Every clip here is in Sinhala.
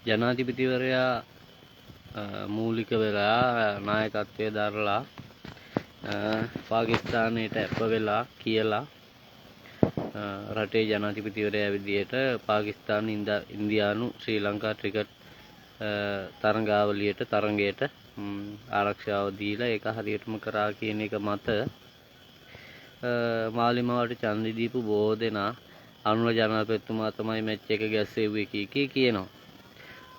ජනාධිපතිවරයා මූලික වෙලා නායකත්වය දරලා පාකිස්තානයට අප වෙලා කියලා රටේ ජනාධිපතිවරයා විදියට පාකිස්තාන ඉන්දියානු ශ්‍රී ලංකා ක්‍රිකට් තරගයට ආරක්ෂාව දීලා ඒක හරියටම කරා කියන එක මත මාලිමාවට ඡන්දෙ දීපු බොහෝ දෙනා අනුර ජනාධිපතිතුමා තමයි මැච් එක ගැස්සෙව්වේ කියනවා.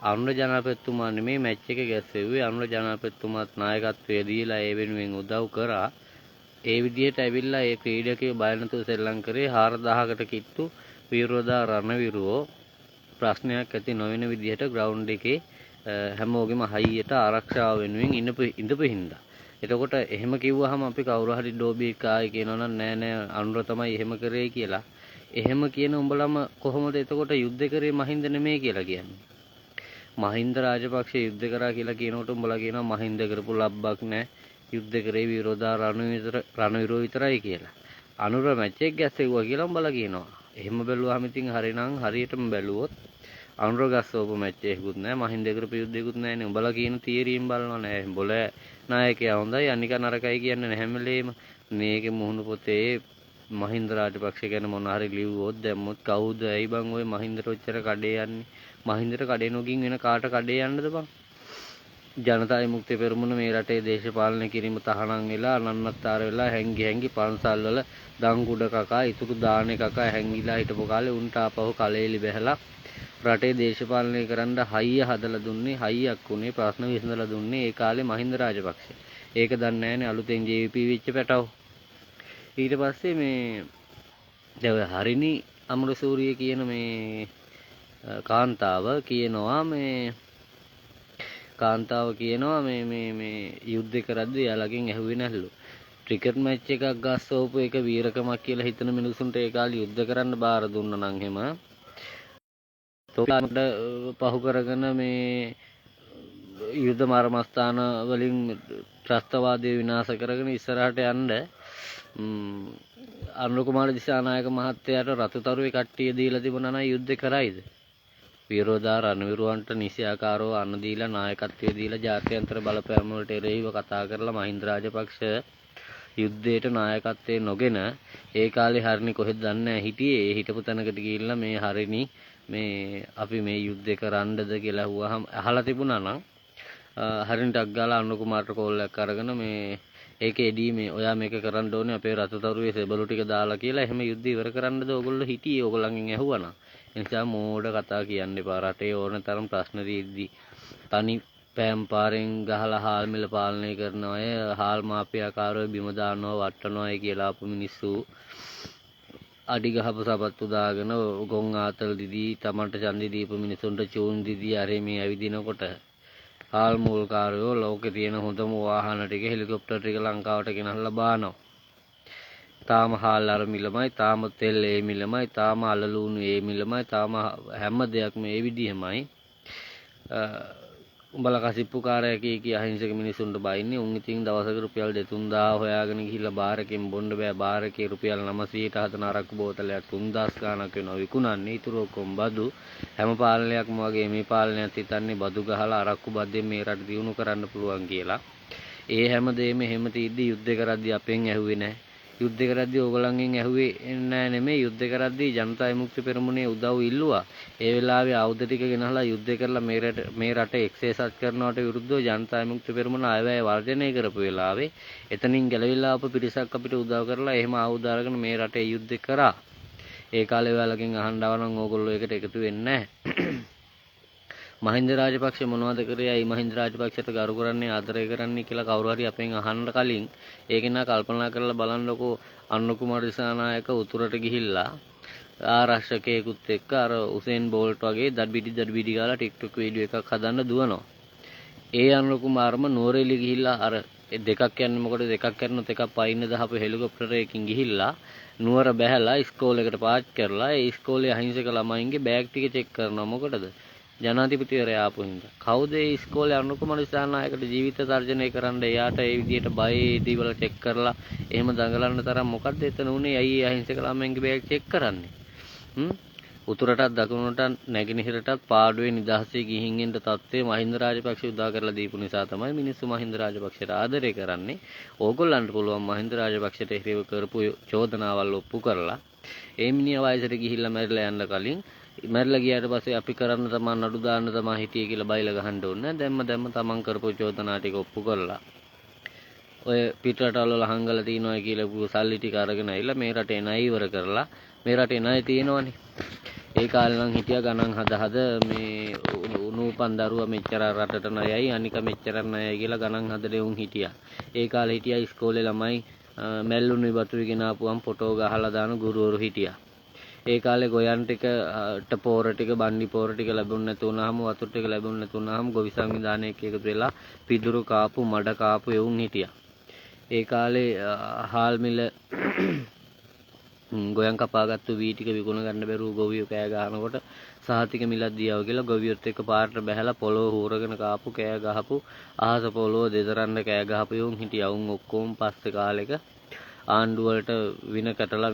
අනුර ජනාධිපතිතුමා නෙමේ මැච් එක ගැස්සෙව්වේ. අනුර ජනාධිපතිතුමාත් නායකත්වය දීලා ඒ වෙනුවෙන් උදව් කරා. ඒ විදිහට ඇවිල්ලා ඒ ක්‍රීඩකයෝ බය නැතුව සෙල්ලම් කරේ 4000කට කිට්ටු විරෝධා රණවිරුවෝ ප්‍රශ්නයක් ඇති නොවන විදිහට ග්‍රවුන්ඩ් එකේ හැමෝගෙම හයියට ආරක්ෂාව වෙනුවෙන් ඉඳපු හින්දා. එතකොට එහෙම කිව්වහම අපි කවුරු හරි ඩෝබි කායි කියනවනම් නෑ අනුර තමයි එහෙම කරේ කියලා. එහෙම කියන උඹලම කොහොමද එතකොට යුද්ධ කරේ මහින්ද නෙමෙයි කියලා කියන්නේ? මහින්ද රාජපක්ෂ යුද්ධ කරා කියලා කියනකොට උඹලා කියනවා මහින්ද කරපු ලබ්බක් නෑ. යුද්ධ කරේ විරෝධා රණවිරුවෝ විතරයි කියලා. අනුර මැච් එක ගැස්සෙව්වා කියලා උඹලා කියනවා. එහෙම බැලුවාම ඉතින් හරිනම් හරියටම බැලුවොත් අනුර ගස්සවපු මැච් එකකුත් නෑ මහින්ද කරපු යුද්ධයකුත් නෑනේ. උඹලා කියන තියරියෙන් බලනවා නෑ. බොල නායකයා හොඳයි අනික නරකයි කියන්නේ නැහැ හැමලේම. මේකේ මුහුණු පොතේ මහින්ද රාජපක්ෂ ගැන මොන හරි ලිව්වොත් දැම්මොත් කවුද ඇයි බං ඔය මහින්දට ඔච්චර කඩේ යන්නේ? මහින්දට කඩේ නොගින් වෙන කාට කඩේ යන්නද බං? ජනතා විමුක්ති පෙරමුණ මේ රටේ දේශපාලනය කිරීම තහනම් වෙලා අනන්නත්තර වෙලා හැංගි පන්සල් වල දංගුඩ කකා ඉතුරු දානේ කකා හැංගිලා හිටපු කාලේ උන්ට ආපහු කලෙලි බැහැලා රටේ දේශපාලනය කරන්න හයිය හදලා දුන්නේ හයියක් උනේ ප්‍රශ්න විසඳලා දුන්නේ ඒ කාලේ මහින්ද රාජපක්ෂ. ඒක දන්නේ නැහැනේ අලුතෙන් JVP වෙච්ච පැටව. ඊට පස්සේ මේ දැන් හරිනි අමරසූරිය කියන මේ කාන්තාව කියනවා මේ යුද්ධ කරද්දී යාළගෙන් ඇහුවේ නැල්ලු. ක්‍රිකට් මැච් එකක් ගස්සවපු එක වීරකමක් කියලා හිතන මිනිසුන්ට ඒ කාලේ යුද්ධ කරන්න බාර දුන්නා නම් එහෙම තෝලාට පහු කරගෙන මේ යුද්ධ මර්මස්ථාන වලින් ත්‍රස්තවාදය විනාශ කරගෙන ඉස්සරහට යන්න අනුර කුමාර දිසානායක මහත්තයාට රතුතරුවේ කට්ටිය දීලා තිබුණා නම් යුද්ධ කරයිද? විරෝධා රණවිරුවන්ට නිසියාකාරව අන්න දීලා නායකත්වයේ දීලා ජාත්‍යන්තර බලපෑම් වලට එරෙහිව කතා කරලා මහින්ද රාජපක්ෂ යුද්ධයට නායකත්වයේ නොගෙන ඒ කාලේ හරිනි කොහෙද දන්නේ නැහැ හිටියේ. හිටපු තැනකට ගිහිල්ලා මේ හරිනි මේ අපි මේ යුද්ධය කරන්නද කියලා අහුවාම අහලා තිබුණා නම් හරිනටක් ගාලා අනුර කුමාරට කෝල් එකක් අරගෙන මේ ඒකෙදී මේ ඔයා මේක කරන්න ඕනේ අපේ රතුතරුවේ සෙබළු ටික දාලා කියලා එහෙම යුද්ධ ඉවර කරන්නද ඕගොල්ලෝ හිටියේ. ඕගොල්ලන්ගෙන් ඇහුවා. ඒ නිසා මෝඩ කතා කියන්න එපා. රටේ ඕන තරම් ප්‍රශ්න දීද්දි තනි පෑම් පාරෙන් ගහලා හාල් මිල පාලනය කරන අය හාල් මාෆියාකාරයෝ බිම දානවා වට්ටනවායි කියලා අපු මිනිස්සු අඩි ගහපු සපත්තු දාගෙන ගොන් ආතල් දිදී තමන්ට ඡන්දෙ දීපු මිනිසුන්ට චූන් දිදී අර මේ ඇවිදිනකොට හාල් මූල්කාරයෝ ලෝකේ තියෙන හොඳම වාහන ටික හෙලිකොප්ටර් ටික ලංකාවට ගෙනල්ලා බානවා. තාම හාල් අර මිලමයි, තාම තෙල් ඒ මිලමයි, තාම අලලුණු ඒ මිලමයි, තාම හැම දෙයක්ම ඒ විදිහමයි. උඹලා කසිප්පු කාරය කී අහිංසක මිනිසුන්ට බයින්නේ. උන් ඉතින් දවසක රුපියල් 2-3000 හොයාගෙන ගිහිල්ලා බාරකෙන් බොන්න බෑ. බාරකේ රුපියල් 900ට හදන අරක්කු බෝතලයක් 3000 ගාණක් වෙනවා විකුණන්නේ. ඊටු ඔක්කොම බදු. හැම පාලනයක්ම වගේ මේ පාලනයත් හිතන්නේ බදු ගහලා අරක්කු බද්දෙන් මේ රට දියුණු කරන්න පුළුවන් කියලා. ඒ හැම දෙෙම එහෙම තීද්දි යුද්ධ කරද්දි අපෙන් ඇහුවේ නැහැ. යුද්ධ කරද්දී ඕගොල්ලන්ගෙන් ඇහුවේ නෑ නෙමෙයි. යුද්ධ කරද්දී ජනතා විමුක්ති පෙරමුණේ උදව් ඉල්ලුවා. ඒ වෙලාවේ ආයුධ ටික ගෙනහලා යුද්ධ කරලා මේ රට එක්සේසත් කරනවට විරුද්ධව ජනතා විමුක්ති පෙරමුණ අයවැය වර්ජනය කරපු වෙලාවේ එතනින් ගැලවිලා ආපු පිරිසක් අපිට උදව් කරලා එහෙම ආයුධ අරගෙන මේ රටේ යුද්ධ කරා. ඒ කාලේ ඔයාලගෙන් අහන්නව නම් ඕගොල්ලෝ ඒකට එකතු වෙන්නේ නෑ. මහින්ද රාජපක්ෂ මොනවද කරේ? අයි මහින්ද රාජපක්ෂට ගරු කරන්නේ ආදරය කරන්නේ කියලා කවුරු හරි අපෙන් අහන්න කලින් ඒක නා කල්පනා කරලා බලන්නකෝ. අනුර කුමාර දිසානායක උතුරට ගිහිල්ලා ආරක්ෂකයෙකුත් එක්ක අර උසේන් බෝල්ට් වගේ දඩබිඩි ගාලා ටික්ටොක් වීඩියෝ එකක් හදන්න දුවනවා. ඒ අනුර කුමාරම නුවරඑළිය ගිහිල්ලා අර දෙකක් යන්නේ මොකටද? දෙකක් කරනොත් එකක් පයින්න දහපු හෙලිකොප්ටර් එකකින් ගිහිල්ලා නුවර බැහැලා ඉස්කෝලේකට පාච් කරලා ඒ ඉස්කෝලේ අහිංසක ළමයින්ගේ බෑග් ටික චෙක් කරනවා. මොකටද? ජනාධිපතිවරයා ආපු හින්දා. කවුද ඒ ඉස්කෝලේ අනුර කුමාර දිසානායකට ජීවිත තර්ජනය කරන්න එයාට ඒ විදියට බයේදී වල චෙක් කරලා එහෙම දඟලන්න තරම් මොකද්ද එතන උනේ? ඇයි අහිංසක ළමයින්ගේ බෑග් චෙක් කරන්නේ? උතුරටත් දකුණටත් නැගෙනහිරටත් පාඩුවේ නිදහසේ ගිහින් එන්න තත්ත්වය මහින්ද රාජපක්ෂ උදා කරලා දීපු නිසා තමයි මිනිස්සු මහින්ද රාජපක්ෂට ආදරය කරන්නේ. ඕගොල්ලන්ට පුළුවන් මහින්ද රාජපක්ෂට එරෙහිව කරපු චෝදනාවල් ඔප්පු කරලා ඒ මිනිහා වයසට ගිහිල්ලා මැරිලා යන්න කලින් මැරිලා ගියාට පස්සේ අපි කරන්න තමා නඩු දාන්න තමා හිටියේ කියලා බයිලා ගහන්න ඕනේ. දැම්ම තමන් කරපු චෝදනා ටික ඔප්පු කරලා ඔය පිටරටවල හංගල තියනවා කියලා සල්ලි ටික අරගෙන ඇවිල්ලා මේ රටේ ණය ඉවර කරලා මේ රටේ ණය තියෙනවනේ. ඒ කාලේ නම් හිටියා ගණන් හද මේ උණුපන් දරුවා මෙච්චර රටට ණයයි අනික මෙච්චර ණයයි කියලා ගණන් හදලා උන් හිටියා. ඒ කාලේ හිටියා ඉස්කෝලේ ළමයි මැල්ලුණු වතුර ගෙනාපුවම් ෆොටෝ ගහලා දාන ගුරුවරු හිටියා. ඒ කාලේ ගොයන් ටිකට පෝර ටික බණ්ඩි පෝර ටික ලැබුණ නැතු වුනහම වතුර ටික ලැබුණ නැතු වුනහම ගොවි සංවිධානයක එකතු වෙලා පිදුරු කාපු මඩ කාපු එවුන් හිටියා. ඒ කාලේ හාල් මිල ගොයන් කපාගත්තු වී ටික විකුණ ගන්න බැරුව ගොවියෝ කෑ ගහනකොට සහතික මිලක් දියව කියලා ගොවියොත් එක්ක පාරට බැහැලා පොළොව හූරගෙන කාපු කෑ ගහපු අහස පොළොව දෙදරන්න කෑ ගහපු යෝන් හිටියා. උන් ඔක්කොම පස්සේ කාලෙක ආණ්ඩුව වලට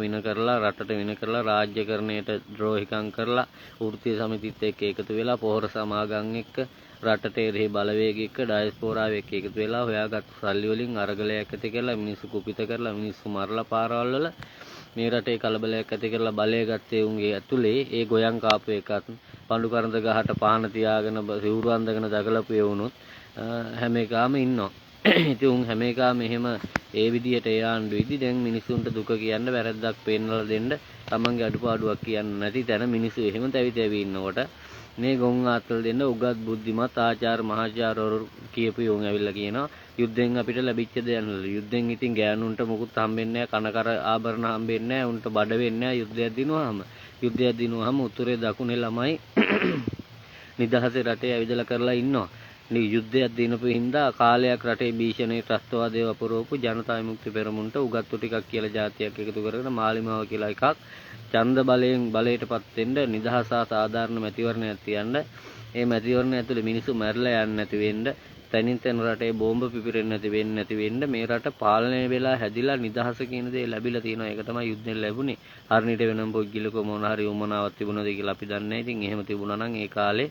වින කරලා රටට වින කරලා රාජ්‍යකරණයට ද්‍රෝහිකම් කරලා වෘත්තීය සමිතිත් එක්ක එකතු වෙලා පොහොර සමාගම් එක්ක රටට එරෙහි බලවේග එක්ක ඩයස්පෝරාව එක්ක එකතු වෙලා හොයාගත්තු සල්ලි වලින් අරගලයක් ඇති කරලා මිනිස්සු කුපිත කරලා මිනිස්සු මරලා පාරවල් වල මේ රටේ කලබලයක් ඇති කරලා බලය ගත්තේ උන්ගේ ඇතුලේ ඒ ගොයන් කාපු එකත් පඳු කරඳ ගහට පහන තියාගෙන සිවුරු අඳගෙන දගලපු වුණොත් හැම එකම ඉන්නවා. ඉතින් උන් හැම එකම එහෙම ඒ විදිහට ඒ ආණ්ඩුවේදී දැන් මිනිසුන්ට දුක කියන්න වැරද්දක් පෙන්නලා දෙන්න තමන්ගේ අඩුපාඩුවක් කියන්න නැති තැන මිනිස්සු එහෙම තැවි ඉන්නකොට මේ ගොන් ආත්තල් දෙන්න උගත් බුද්ධිමත් ආචාර මහාචාර්යවරු කියපු යෝන් ඇවිල්ලා කියනවා යුද්ධෙන් අපිට ලැබිච්ච දේවල් යුද්ධෙන් ඉතින් ගෑනුන්ට මුකුත් හම්බෙන්නේ නැහැ කනකර ආභරණ හම්බෙන්නේ නැහැ උන්ට බඩ වෙන්නේ නැහැ යුද්ධයක් දිනුවාම උතුරේ දකුණේ ළමයි නිදහසේ රටේ ඇවිදලා කරලා ඉන්නවා. මේ යුද්ධයක් දිනපු හින්දා කාලයක් රටේ භීෂණේ ත්‍රස්තවාදයේ වපුරවපු ජනතා විමුක්ති පෙරමුණට උගත්තු ටිකක් කියලා જાතියක් එකතු කරගෙන මාලිමාව කියලා එකක් ඡන්ද බලයෙන් බලයටපත් වෙන්න නිදහස සාධාරණ මැතිවරණයක් තියන්න ඒ මැතිවරණ ඇතුලේ මිනිස්සු මැරලා යන්නේ නැති වෙන්න තනින් තන රටේ බෝම්බ පිපිරෙන්නේ නැති වෙන්න මේ රට පාලනය වෙලා හැදිලා නිදහස කියන දේ ලැබිලා තියෙනවා. ඒක තමයි යුද්ධෙන් ලැබුණේ. හරිනිට වෙනම් පොග්ගිලක මොන හරි උමනාවක් තිබුණාද කියලා අපි දන්නේ නැහැ. ඉතින් එහෙම තිබුණා නම් ඒ කාලේ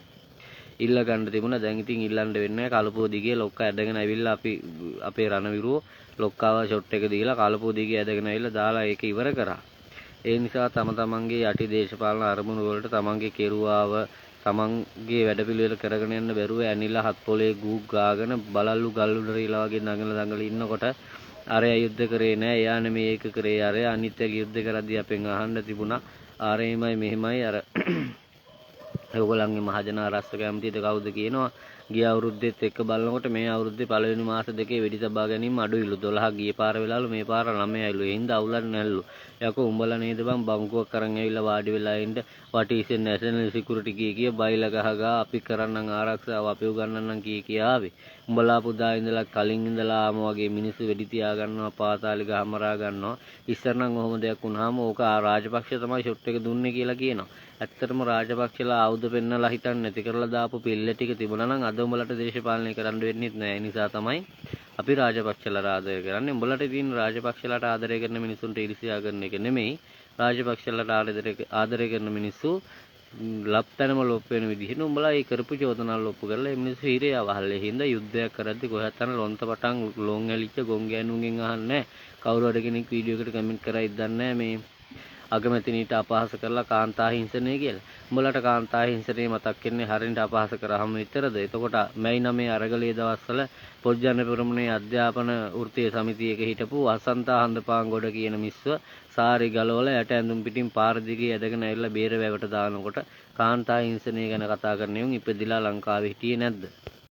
ඉල්ල ගන්න තිබුණා. දැන් ඉතින් ඉල්ලන්න වෙන්නේ නැහැ. කලපුව දිගේ ලොක්ක ඇදගෙන ඇවිල්ලා අපි අපේ රණවිරුව ලොක්කාව ෂොට් එක දීලා කලපුව දිගේ ඇදගෙන ඇවිල්ලා දාලා ඒක ඉවර කරා. ඒ නිසා තමන්ගේ යටි දේශපාලන අරමුණු වලට තමන්ගේ කෙරුවාව තමන්ගේ වැඩපිළිවෙල කරගෙන යන්න බැරුව ඇනිලා හත් පොලේ ගූක් ගාගෙන බලල්ලු ගල්ලු දරීලා වගේ දඟල ඉන්නකොට අරයා යුද්ධ කරේ නෑ එයා නෙමෙයි ඒක කරේ අරයා අනිත් එක යුද්ධ කරද්දී අපෙන් අහන්න තිබුණා ආරෙමයි මෙහෙමයි අර ඒගොල්ලන්ගේ මහජන ආරක්ෂක ඇමතිද කවුද කියනවා ගිය අවුරුද්දෙත් එක්ක බලනකොට මේ අවුරුද්දේ පළවෙනි මාස දෙකේ වෙඩි තබා ගැනීම අඩුයිලු 12ක් ගිය පාර වෙලාලු මේ පාර 9යිලු ඒ හින්දා අවුලක් නැල්ලු යකෝ උඹලා නේද බං බංකුවක් අරන් ඇවිල්ලා වාඩි වෙලා ඉන්න වටීසෙන් නැෂනල් සිකියුරිටි කිය බයිලා ගහගා අපි කරන්නම් ආරක්ෂාව අපි උගන්නන්නම් කිය ආවේ උඹලා පුදා ඉඳලා කලින් ඉඳලා ආම වගේ මිනිස්සු වෙඩි තියා ගන්නවා පාතාලි ගහමරා ගන්නවා ඉස්සර නම් ඔහොම දෙයක් වුණාම ඕක රාජපක්ෂ තමයි ෂොට් එක දුන්නේ කියලා කියනවා ඇත්තටම රාජපක්ෂලා ආයුධ පෙන්නලා හිටන් නැති කරලා දාපු පිල්ල ටික තිබුණා නම් අද උඹලට දේශපාලනය කරන්න වෙන්නේ නැහැ. ඒ නිසා තමයි අපි රාජපක්ෂලා ආදරය කරන්නේ. උඹලට තියෙන රාජපක්ෂලාට ආදරය කරන මිනිසුන්ට ඊර්ෂ්‍යා කරන එක නෙමෙයි. රාජපක්ෂලාට ආදරය කරන මිනිස්සු ලප්තනම ලොප් වෙන විදිහට උඹලා ඒ කරපු චෝදනාවල් ඔප්පු කරලා මේ මිනිස්සු හිරේ අවහල්. ඒ හින්දා යුද්ධයක් කරද්දි කොහොත් අන ලොන්ත පටන් ලොන් ඇලිච්ච ගොන් ගෑනුන්ගෙන් අහන්නේ කවුරු හරි කෙනෙක් වීඩියෝ එකට කමෙන්ට් කරයිද දන්නේ නැහැ මේ අගමැතිනීට අපහාස කරලා කාන්තා හිංසනය කියලා. උඹලට කාන්තා හිංසනය මතක් වෙන්නේ හරියට අපහාස කරාම විතරද? එතකොට මැයි 9 අරගලයේ දවස්වල පොත්ජන පෙරමුණේ අධ්‍යාපන වෘත්තීය සමිතියක හිටපු වසන්ත හඳපාංගොඩ කියන මිස්ව සාරි ගලවලා යට ඇඳුම් පිටින් පාර දිගේ ඇදගෙන ඇවිල්ලා බේර වැවට දානකොට කාන්තා හිංසනය ගැන කතා කරන උන් ඉපදිලා ලංකාවේ හිටියේ නැද්ද?